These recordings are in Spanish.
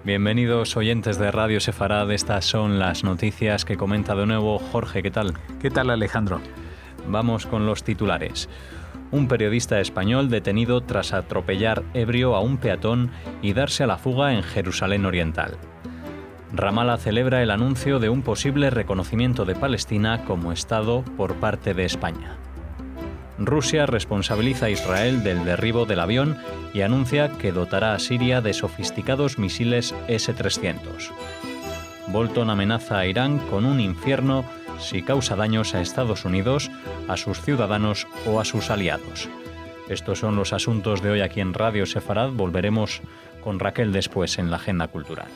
Bienvenidos oyentes de Radio Sefarad, estas son las noticias que comenta de nuevo Jorge. ¿Qué tal? ¿Qué tal, Alejandro? Vamos con los titulares. Un periodista español detenido tras atropellar ebrio a un peatón y darse a la fuga en Jerusalén Oriental. Ramallah celebra el anuncio de un posible reconocimiento de Palestina como Estado por parte de España. Rusia responsabiliza a Israel del derribo del avión y anuncia que dotará a Siria de sofisticados misiles S-300. Bolton amenaza a Irán con un infierno si causa daños a Estados Unidos, a sus ciudadanos o a sus aliados. Estos son los asuntos de hoy aquí en Radio Sefarad. Volveremos con Raquel después en la agenda cultural.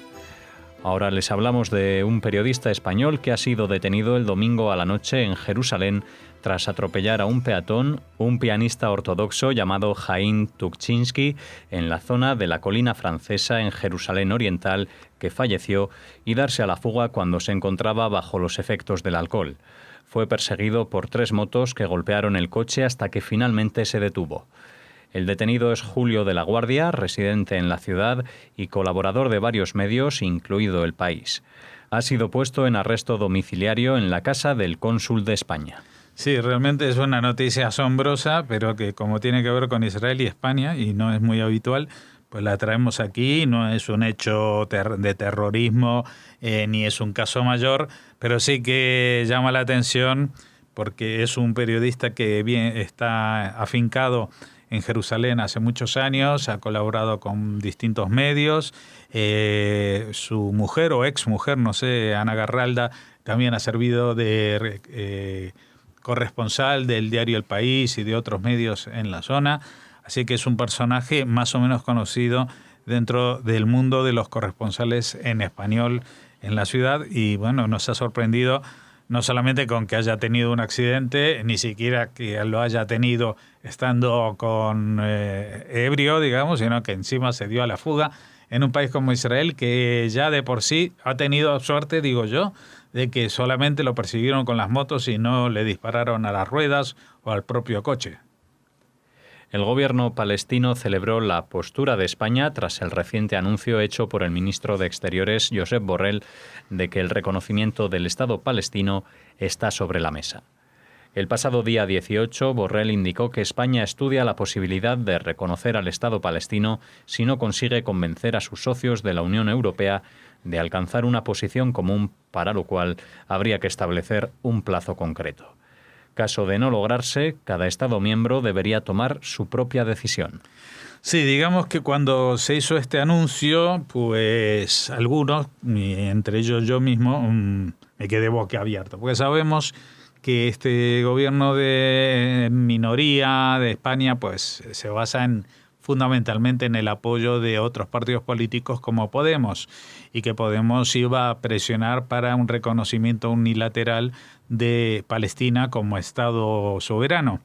Ahora les hablamos de un periodista español que ha sido detenido el domingo a la noche en Jerusalén tras atropellar a un peatón, un pianista ortodoxo llamado Haim Tukchinsky, en la zona de la colina francesa en Jerusalén Oriental, que falleció, y darse a la fuga cuando se encontraba bajo los efectos del alcohol. Fue perseguido por 3 motos que golpearon el coche hasta que finalmente se detuvo. El detenido es Julio de la Guardia, residente en la ciudad y colaborador de varios medios, incluido El País. Ha sido puesto en arresto domiciliario en la casa del cónsul de España. Sí, realmente es una noticia asombrosa, pero que como tiene que ver con Israel y España, y no es muy habitual, pues la traemos aquí. No es un hecho de terrorismo, ni es un caso mayor, pero sí que llama la atención porque es un periodista que bien está afincado en Jerusalén hace muchos años, ha colaborado con distintos medios. Su mujer o exmujer, no sé, Ana Garralda, también ha servido de corresponsal del diario El País y de otros medios en la zona. Así que es un personaje más o menos conocido dentro del mundo de los corresponsales en español en la ciudad. Y bueno, nos ha sorprendido no solamente con que haya tenido un accidente, ni siquiera que lo haya tenido estando con ebrio, digamos, sino que encima se dio a la fuga en un país como Israel, que ya de por sí ha tenido suerte, digo yo, de que solamente lo persiguieron con las motos y no le dispararon a las ruedas o al propio coche. El gobierno palestino celebró la postura de España tras el reciente anuncio hecho por el ministro de Exteriores, Josep Borrell, de que el reconocimiento del Estado palestino está sobre la mesa. El pasado día 18, Borrell indicó que España estudia la posibilidad de reconocer al Estado palestino si no consigue convencer a sus socios de la Unión Europea de alcanzar una posición común, para lo cual habría que establecer un plazo concreto. Caso de no lograrse, cada Estado miembro debería tomar su propia decisión. Sí, digamos que cuando se hizo este anuncio, pues algunos, entre ellos yo mismo, me quedé boquiabierto, porque sabemos que este gobierno de minoría de España pues se basa fundamentalmente en el apoyo de otros partidos políticos como Podemos, y que Podemos iba a presionar para un reconocimiento unilateral de Palestina como Estado soberano,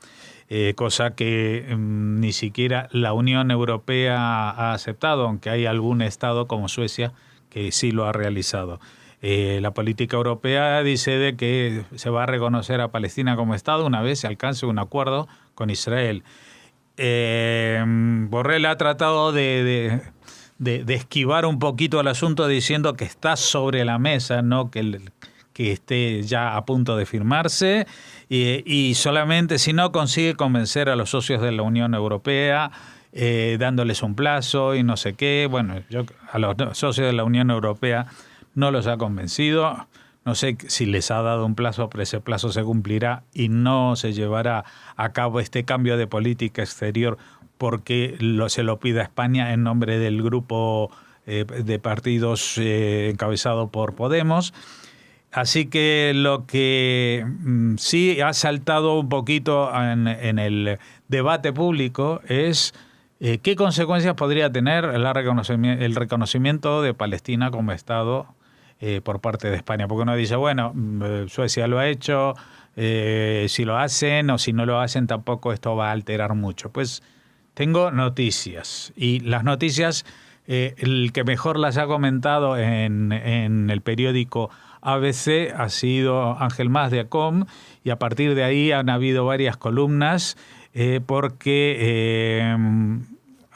cosa que ni siquiera la Unión Europea ha aceptado, aunque hay algún Estado como Suecia que sí lo ha realizado. La política europea dice de que se va a reconocer a Palestina como Estado una vez se alcance un acuerdo con Israel. Borrell ha tratado de esquivar un poquito el asunto diciendo que está sobre la mesa, no que esté ya a punto de firmarse, y solamente si no consigue convencer a los socios de la Unión Europea, dándoles un plazo y no sé qué. Bueno, a los socios de la Unión Europea no los ha convencido. No sé si les ha dado un plazo, pero ese plazo se cumplirá y no se llevará a cabo este cambio de política exterior porque se lo pida España en nombre del grupo de partidos encabezado por Podemos. Así que lo que sí ha saltado un poquito en el debate público es qué consecuencias podría tener el reconocimiento de Palestina como Estado por parte de España, porque uno dice, bueno, Suecia lo ha hecho, si lo hacen o si no lo hacen tampoco esto va a alterar mucho. Pues tengo noticias, y las noticias, el que mejor las ha comentado en el periódico ABC ha sido Ángel Mas de ACOM, y a partir de ahí han habido varias columnas porque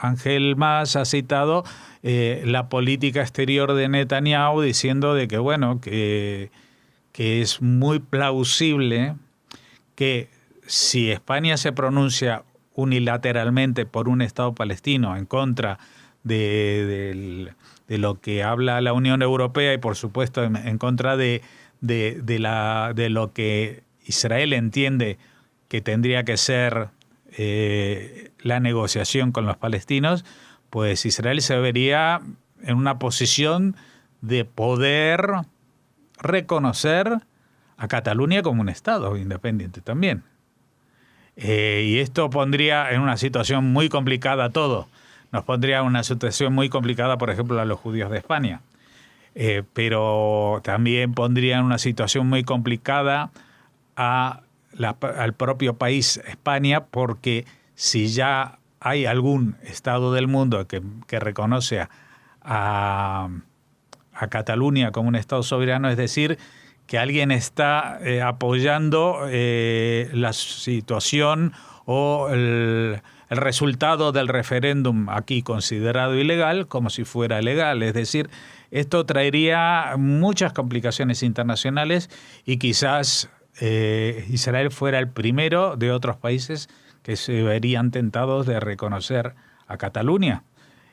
Ángel Mas ha citado la política exterior de Netanyahu diciendo de que, bueno, que es muy plausible que si España se pronuncia unilateralmente por un Estado palestino en contra de lo que habla la Unión Europea y por supuesto en contra de lo que Israel entiende que tendría que ser la negociación con los palestinos, pues Israel se vería en una posición de poder reconocer a Cataluña como un Estado independiente también. Y esto pondría en una situación muy complicada todo. Nos pondría en una situación muy complicada, por ejemplo, a los judíos de España. Pero también pondría en una situación muy complicada al propio país España, porque si ya hay algún Estado del mundo que reconoce a Cataluña como un Estado soberano, es decir, que alguien está apoyando la situación o el resultado del referéndum aquí considerado ilegal como si fuera legal. Es decir, esto traería muchas complicaciones internacionales y quizás Israel fuera el primero de otros países que se verían tentados de reconocer a Cataluña.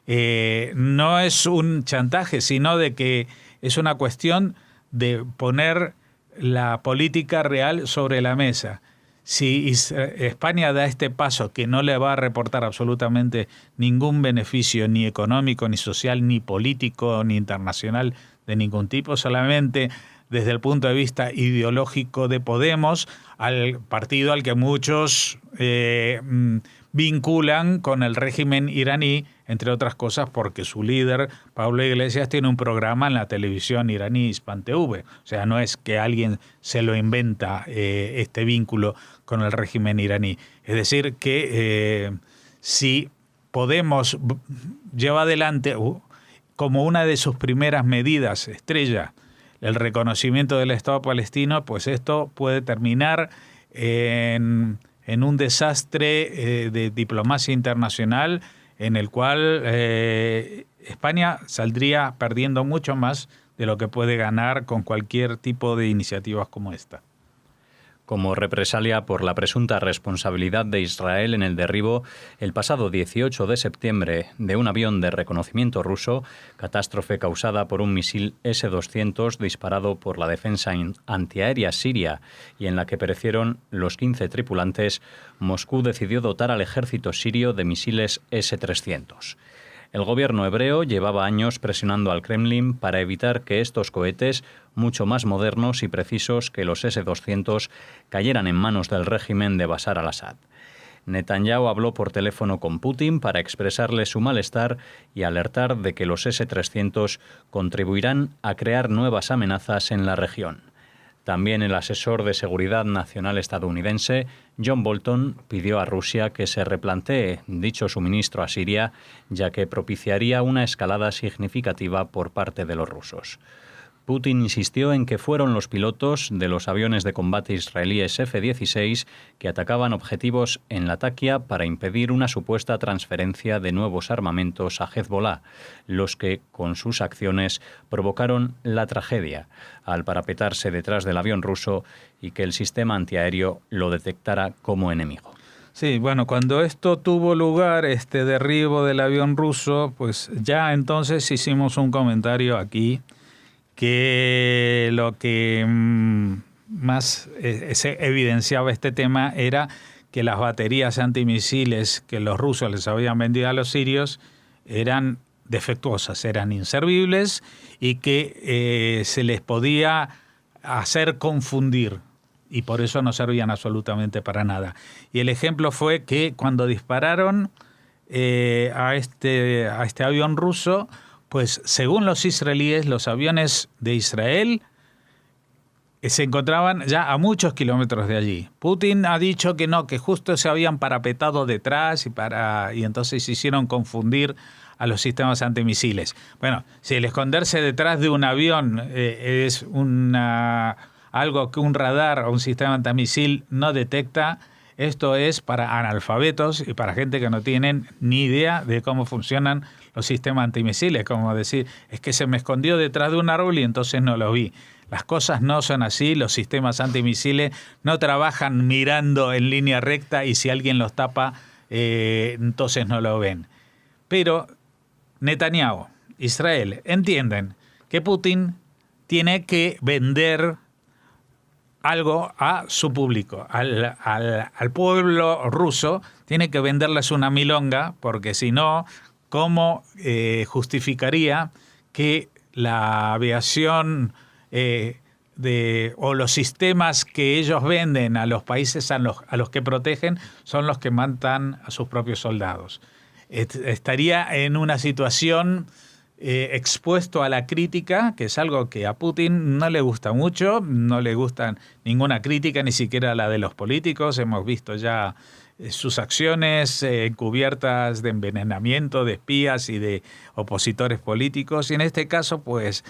No es un chantaje, sino de que es una cuestión de poner la política real sobre la mesa. Si España da este paso que no le va a reportar absolutamente ningún beneficio ni económico, ni social, ni político, ni internacional de ningún tipo, solamente desde el punto de vista ideológico de Podemos, al partido al que muchos vinculan con el régimen iraní, entre otras cosas porque su líder, Pablo Iglesias, tiene un programa en la televisión iraní Hispan TV. O sea, no es que alguien se lo inventa este vínculo con el régimen iraní. Es decir, que si Podemos lleva adelante como una de sus primeras medidas estrella el reconocimiento del Estado palestino, pues esto puede terminar en un desastre de diplomacia internacional en el cual España saldría perdiendo mucho más de lo que puede ganar con cualquier tipo de iniciativas como esta. Como represalia por la presunta responsabilidad de Israel en el derribo el pasado 18 de septiembre de un avión de reconocimiento ruso, catástrofe causada por un misil S-200 disparado por la defensa antiaérea siria y en la que perecieron los 15 tripulantes, Moscú decidió dotar al ejército sirio de misiles S-300. El gobierno hebreo llevaba años presionando al Kremlin para evitar que estos cohetes, mucho más modernos y precisos que los S-200, cayeran en manos del régimen de Bashar al-Assad. Netanyahu habló por teléfono con Putin para expresarle su malestar y alertar de que los S-300 contribuirán a crear nuevas amenazas en la región. También el asesor de seguridad nacional estadounidense, John Bolton, pidió a Rusia que se replantee dicho suministro a Siria, ya que propiciaría una escalada significativa por parte de los rusos. Putin insistió en que fueron los pilotos de los aviones de combate israelíes F-16 que atacaban objetivos en Latakia para impedir una supuesta transferencia de nuevos armamentos a Hezbollah, los que, con sus acciones, provocaron la tragedia, al parapetarse detrás del avión ruso y que el sistema antiaéreo lo detectara como enemigo. Sí, bueno, cuando esto tuvo lugar, este derribo del avión ruso, pues ya entonces hicimos un comentario aquí que lo que más se evidenciaba este tema era que las baterías antimisiles que los rusos les habían vendido a los sirios eran defectuosas, eran inservibles y que se les podía hacer confundir y por eso no servían absolutamente para nada. Y el ejemplo fue que cuando dispararon a este avión ruso, pues según los israelíes, los aviones de Israel se encontraban ya a muchos kilómetros de allí. Putin ha dicho que no, que justo se habían parapetado detrás y entonces se hicieron confundir a los sistemas antimisiles. Bueno, si el esconderse detrás de un avión es algo que un radar o un sistema antimisil no detecta, esto es para analfabetos y para gente que no tienen ni idea de cómo funcionan los sistemas antimisiles, como decir, es que se me escondió detrás de un árbol y entonces no lo vi. Las cosas no son así, los sistemas antimisiles no trabajan mirando en línea recta y si alguien los tapa, entonces no lo ven. Pero Netanyahu, Israel, entienden que Putin tiene que vender algo a su público, al pueblo ruso, tiene que venderles una milonga, porque si no, ¿cómo justificaría que la aviación o los sistemas que ellos venden a los países a los que protegen son los que matan a sus propios soldados? Estaría en una situación expuesto a la crítica, que es algo que a Putin no le gusta mucho, no le gusta ninguna crítica, ni siquiera la de los políticos. Hemos visto ya sus acciones encubiertas de envenenamiento de espías y de opositores políticos, y en este caso pues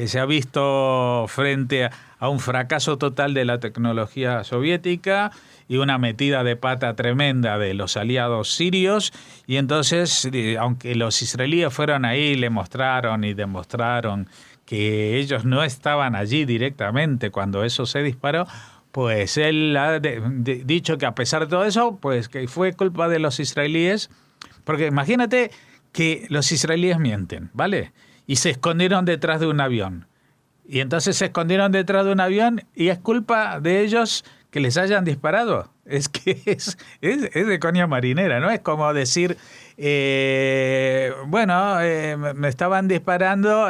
se ha visto frente a un fracaso total de la tecnología soviética y una metida de pata tremenda de los aliados sirios, y entonces, aunque los israelíes fueron ahí, le mostraron y demostraron que ellos no estaban allí directamente cuando eso se disparó, pues él ha dicho que a pesar de todo eso, pues que fue culpa de los israelíes, porque imagínate que los israelíes mienten, ¿vale? Y se escondieron detrás de un avión. Y entonces se escondieron detrás de un avión y es culpa de ellos que les hayan disparado. Es que es de coña marinera, ¿no? Es como decir, me estaban disparando,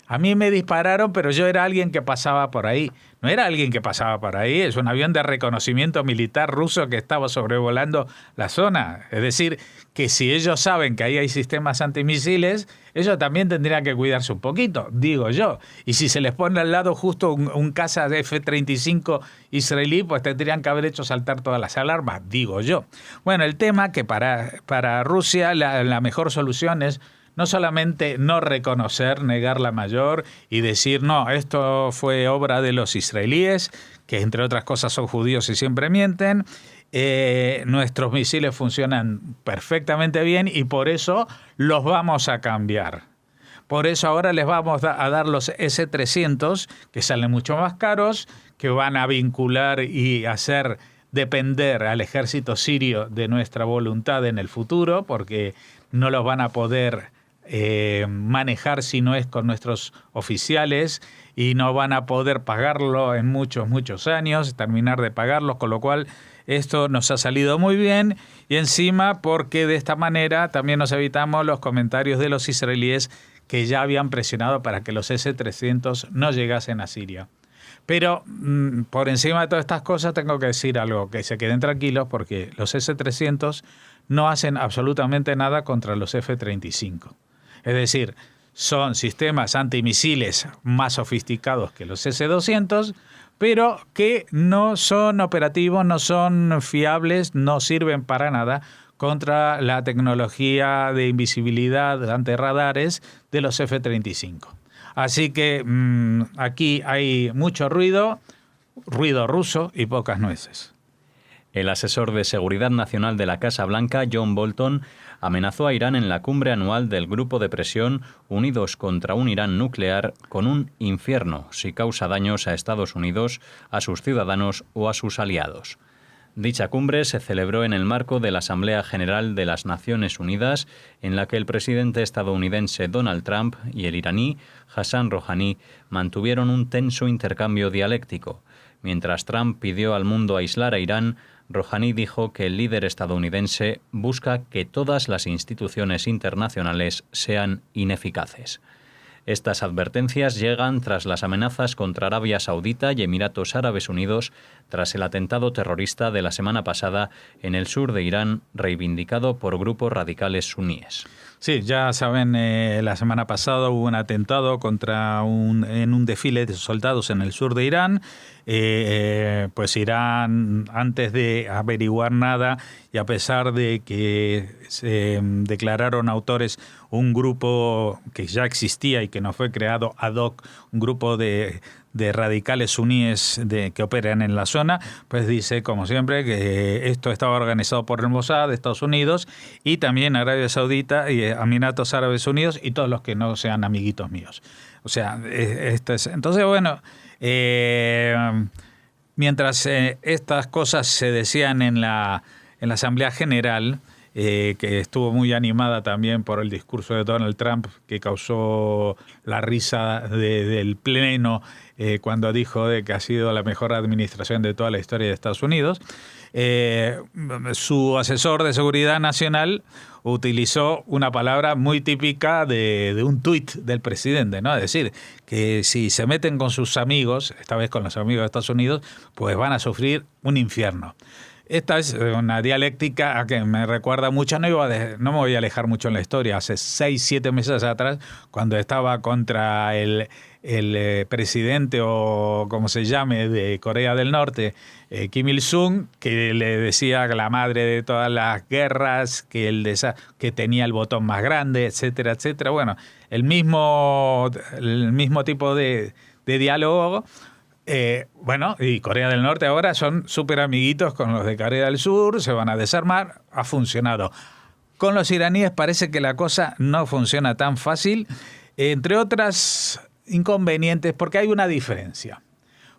a mí me dispararon, pero yo era alguien que pasaba por ahí. No era alguien que pasaba por ahí, es un avión de reconocimiento militar ruso que estaba sobrevolando la zona. Es decir, que si ellos saben que ahí hay sistemas antimisiles, ellos también tendrían que cuidarse un poquito, digo yo. Y si se les pone al lado justo un caza de F-35 israelí, pues tendrían que haber hecho saltar todas las alarmas, digo yo. Bueno, el tema que para Rusia la mejor solución es no solamente no reconocer, negar la mayor y decir, no, esto fue obra de los israelíes, que entre otras cosas son judíos y siempre mienten, nuestros misiles funcionan perfectamente bien y por eso los vamos a cambiar. Por eso ahora les vamos a dar los S-300, que salen mucho más caros, que van a vincular y hacer depender al ejército sirio de nuestra voluntad en el futuro, porque no los van a poder manejar si no es con nuestros oficiales y no van a poder pagarlo en muchos años, terminar de pagarlos, con lo cual esto nos ha salido muy bien y encima porque de esta manera también nos evitamos los comentarios de los israelíes que ya habían presionado para que los S-300 no llegasen a Siria. Pero por encima de todas estas cosas tengo que decir algo, que se queden tranquilos porque los S-300 no hacen absolutamente nada contra los F-35. Es decir, son sistemas antimisiles más sofisticados que los S-200, pero que no son operativos, no son fiables, no sirven para nada contra la tecnología de invisibilidad ante radares de los F-35. Así que aquí hay mucho ruido ruso y pocas nueces. El asesor de Seguridad Nacional de la Casa Blanca, John Bolton, amenazó a Irán en la cumbre anual del Grupo de Presión Unidos contra un Irán nuclear con un infierno si causa daños a Estados Unidos, a sus ciudadanos o a sus aliados. Dicha cumbre se celebró en el marco de la Asamblea General de las Naciones Unidas, en la que el presidente estadounidense Donald Trump y el iraní Hassan Rouhani mantuvieron un tenso intercambio dialéctico. Mientras Trump pidió al mundo aislar a Irán, Rouhani dijo que el líder estadounidense busca que todas las instituciones internacionales sean ineficaces. Estas advertencias llegan tras las amenazas contra Arabia Saudita y Emiratos Árabes Unidos tras el atentado terrorista de la semana pasada en el sur de Irán, reivindicado por grupos radicales suníes. Sí, ya saben, la semana pasada hubo un atentado en un desfile de soldados en el sur de Irán. Pues Irán, antes de averiguar nada y a pesar de que se declararon autores un grupo que ya existía y que no fue creado ad hoc, un grupo de de radicales suníes que operan en la zona, pues dice, como siempre, que esto estaba organizado por el Mossad de Estados Unidos y también Arabia Saudita y Emiratos Árabes Unidos y todos los que no sean amiguitos míos. O sea, entonces, bueno, mientras estas cosas se decían en la Asamblea General, que estuvo muy animada también por el discurso de Donald Trump, que causó la risa del Pleno cuando dijo de que ha sido la mejor administración de toda la historia de Estados Unidos. Su asesor de seguridad nacional utilizó una palabra muy típica de un tuit del presidente, ¿no? Es decir, que si se meten con sus amigos, esta vez con los amigos de Estados Unidos, pues van a sufrir un infierno. Esta es una dialéctica a que me recuerda mucho, no me voy a alejar mucho en la historia, hace 6, 7 meses atrás, cuando estaba contra el presidente o como se llame de Corea del Norte, Kim Il-sung, que le decía que la madre de todas las guerras, que tenía el botón más grande, etcétera, etcétera. Bueno, el mismo tipo de diálogo. Bueno, y Corea del Norte ahora son súper amiguitos con los de Corea del Sur, se van a desarmar, ha funcionado. Con los iraníes parece que la cosa no funciona tan fácil, entre otras inconvenientes, porque hay una diferencia.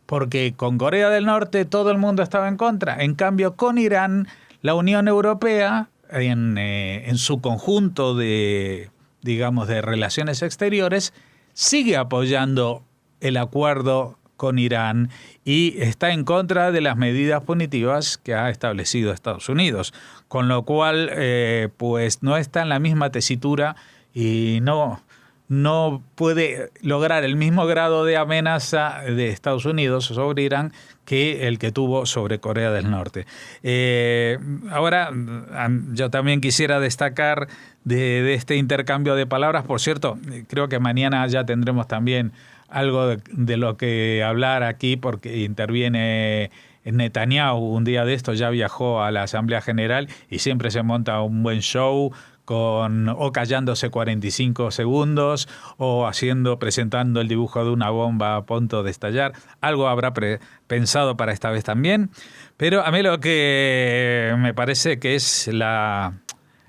Porque con Corea del Norte todo el mundo estaba en contra, en cambio con Irán, la Unión Europea, en su conjunto de relaciones exteriores, sigue apoyando el acuerdo con Irán y está en contra de las medidas punitivas que ha establecido Estados Unidos, con lo cual pues no está en la misma tesitura y no puede lograr el mismo grado de amenaza de Estados Unidos sobre Irán que el que tuvo sobre Corea del Norte. Ahora, yo también quisiera destacar de este intercambio de palabras. Por cierto, creo que mañana ya tendremos también algo de lo que hablar aquí, porque interviene Netanyahu un día de estos, ya viajó a la Asamblea General y siempre se monta un buen show o callándose 45 segundos o presentando el dibujo de una bomba a punto de estallar. Algo habrá pensado para esta vez también, pero a mí lo que me parece que es la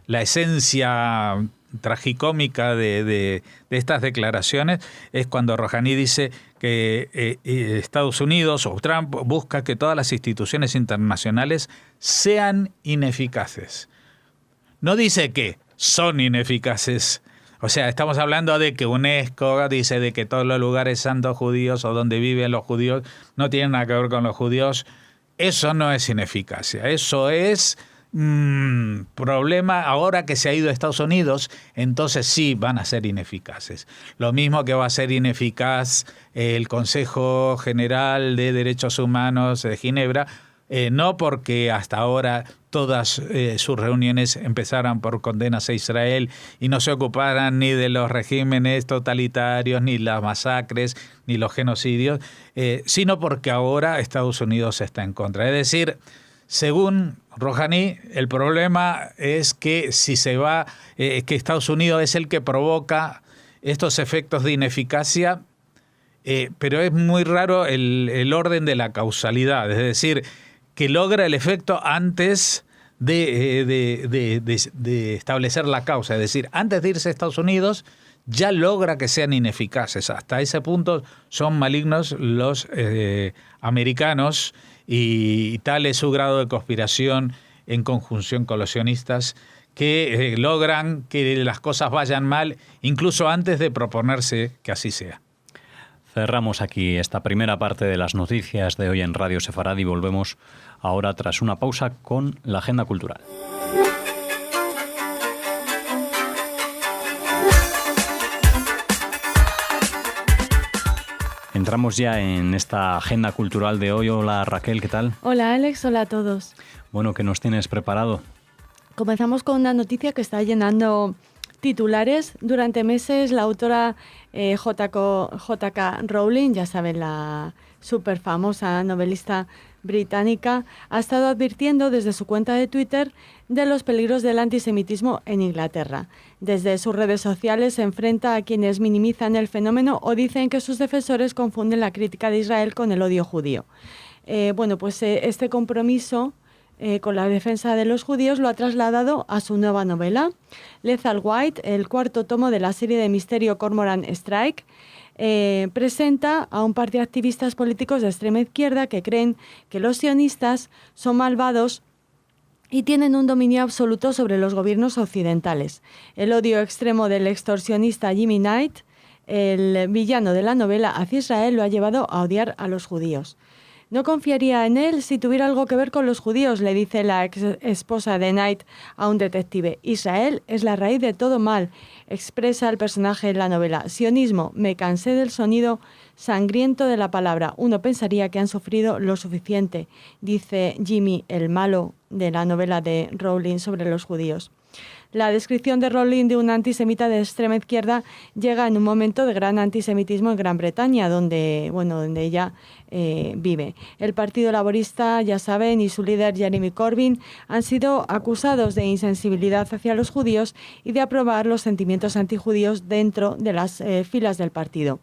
esencia tragicómica de estas declaraciones es cuando Rouhani dice que Estados Unidos o Trump busca que todas las instituciones internacionales sean ineficaces. No dice que son ineficaces. O sea, estamos hablando de que UNESCO dice de que todos los lugares santos judíos o donde viven los judíos no tienen nada que ver con los judíos. Eso no es ineficacia. Eso es problema. Ahora que se ha ido a Estados Unidos, entonces sí van a ser ineficaces. Lo mismo que va a ser ineficaz el Consejo General de Derechos Humanos de Ginebra, no porque hasta ahora todas sus reuniones empezaran por condenas a Israel y no se ocuparan ni de los regímenes totalitarios, ni las masacres, ni los genocidios, sino porque ahora Estados Unidos está en contra. Es decir, según Rouhani, el problema es que si se va, que Estados Unidos es el que provoca estos efectos de ineficacia, pero es muy raro el orden de la causalidad, es decir, que logra el efecto antes de establecer la causa. Es decir, antes de irse a Estados Unidos, ya logra que sean ineficaces. Hasta ese punto son malignos los americanos y tal es su grado de conspiración en conjunción con los sionistas que logran que las cosas vayan mal incluso antes de proponerse que así sea. Cerramos aquí esta primera parte de las noticias de hoy en Radio Sefarad y volvemos ahora tras una pausa con la agenda cultural. Entramos ya en esta agenda cultural de hoy. Hola Raquel, ¿qué tal? Hola Alex, hola a todos. Bueno, ¿qué nos tienes preparado? Comenzamos con una noticia que está llenando titulares. Durante meses la autora J.K. Rowling, ya saben, la súper famosa novelista británica, ha estado advirtiendo desde su cuenta de Twitter de los peligros del antisemitismo en Inglaterra. Desde sus redes sociales se enfrenta a quienes minimizan el fenómeno o dicen que sus defensores confunden la crítica de Israel con el odio judío. Este compromiso con la defensa de los judíos lo ha trasladado a su nueva novela, Lethal White, el cuarto tomo de la serie de misterio Cormoran Strike. Presenta a un par de activistas políticos de extrema izquierda que creen que los sionistas son malvados y tienen un dominio absoluto sobre los gobiernos occidentales. El odio extremo del extorsionista Jimmy Knight, el villano de la novela, hacia Israel lo ha llevado a odiar a los judíos. No confiaría en él si tuviera algo que ver con los judíos, le dice la ex esposa de Knight a un detective. Israel es la raíz de todo mal, expresa el personaje en la novela. Sionismo, me cansé del sonido sangriento de la palabra. Uno pensaría que han sufrido lo suficiente, dice Jimmy, el malo de la novela de Rowling sobre los judíos. La descripción de Rowling de un antisemita de extrema izquierda llega en un momento de gran antisemitismo en Gran Bretaña, donde ella vive. El Partido Laborista, ya saben, y su líder Jeremy Corbyn han sido acusados de insensibilidad hacia los judíos y de aprobar los sentimientos antijudíos dentro de las filas del partido.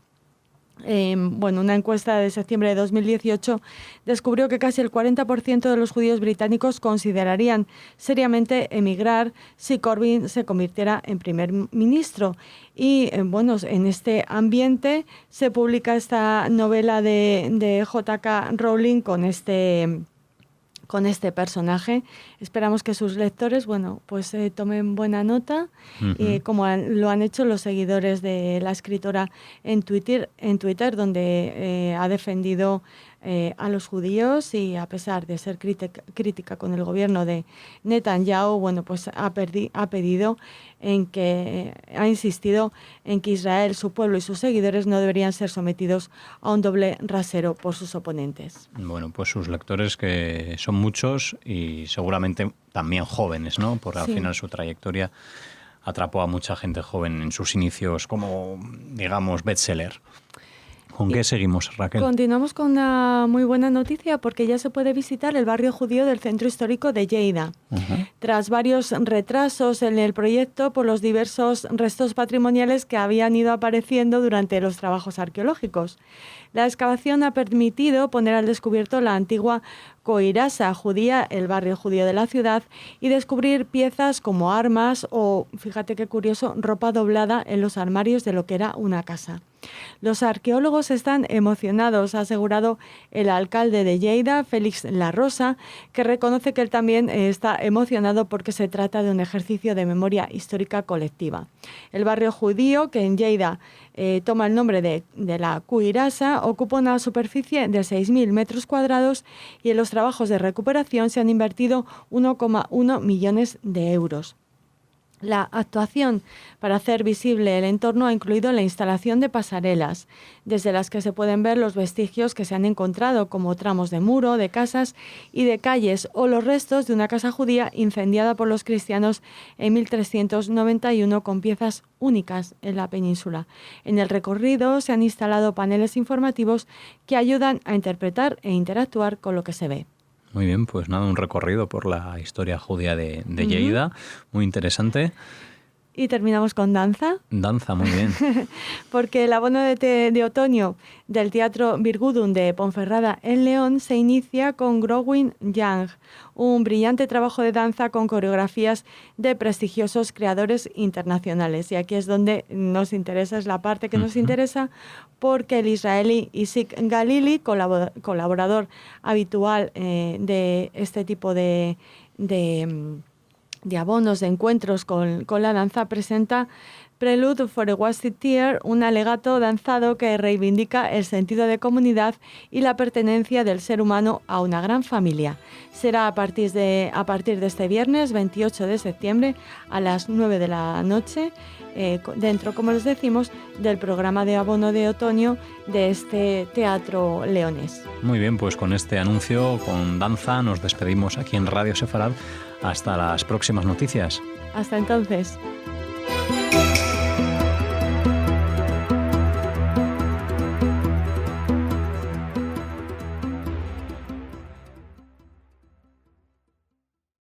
Una encuesta de septiembre de 2018 descubrió que casi el 40% de los judíos británicos considerarían seriamente emigrar si Corbyn se convirtiera en primer ministro. Y en este ambiente se publica esta novela de J.K. Rowling con este personaje. Esperamos que sus lectores, tomen buena nota, como lo han hecho los seguidores de la escritora en Twitter, donde ha defendido a los judíos y, a pesar de ser crítica con el gobierno de Netanyahu, ha insistido en que Israel, su pueblo y sus seguidores no deberían ser sometidos a un doble rasero por sus oponentes. Bueno, pues sus lectores, que son muchos y seguramente también jóvenes, ¿no? Porque al final su trayectoria atrapó a mucha gente joven en sus inicios como, digamos, bestseller. ¿Con qué seguimos, Raquel? Continuamos con una muy buena noticia, porque ya se puede visitar el barrio judío del centro histórico de Lleida. Tras varios retrasos en el proyecto por los diversos restos patrimoniales que habían ido apareciendo durante los trabajos arqueológicos. La excavación ha permitido poner al descubierto la antigua Coirasa judía, el barrio judío de la ciudad, y descubrir piezas como armas o, fíjate qué curioso, ropa doblada en los armarios de lo que era una casa. Los arqueólogos están emocionados, ha asegurado el alcalde de Lleida, Félix Larrosa, que reconoce que él también está emocionado porque se trata de un ejercicio de memoria histórica colectiva. El barrio judío, que en Lleida toma el nombre de la Cuirasa, ocupa una superficie de 6.000 metros cuadrados y en los trabajos de recuperación se han invertido 1,1 millones de euros. La actuación para hacer visible el entorno ha incluido la instalación de pasarelas, desde las que se pueden ver los vestigios que se han encontrado, como tramos de muro, de casas y de calles, o los restos de una casa judía incendiada por los cristianos en 1391 con piezas únicas en la península. En el recorrido se han instalado paneles informativos que ayudan a interpretar e interactuar con lo que se ve. Muy bien, pues nada, un recorrido por la historia judía de Lleida, muy interesante. Y terminamos con danza. Danza, muy bien. Porque el abono de otoño del Teatro Virgudun de Ponferrada en León se inicia con Growing Young, un brillante trabajo de danza con coreografías de prestigiosos creadores internacionales. Y aquí es donde nos interesa, es la parte que nos interesa, porque el israelí Isik Galili, colaborador habitual de este tipo de abonos, de encuentros con la danza, presenta Prelude for a Wasted Tear, un alegato danzado que reivindica el sentido de comunidad y la pertenencia del ser humano a una gran familia. Será a partir de este viernes 28 de septiembre a las 9 de la noche, dentro, como les decimos, del programa de abono de otoño de este teatro leonés. Muy bien, pues con este anuncio, con danza, nos despedimos aquí en Radio Sefarad. Hasta las próximas noticias. Hasta entonces.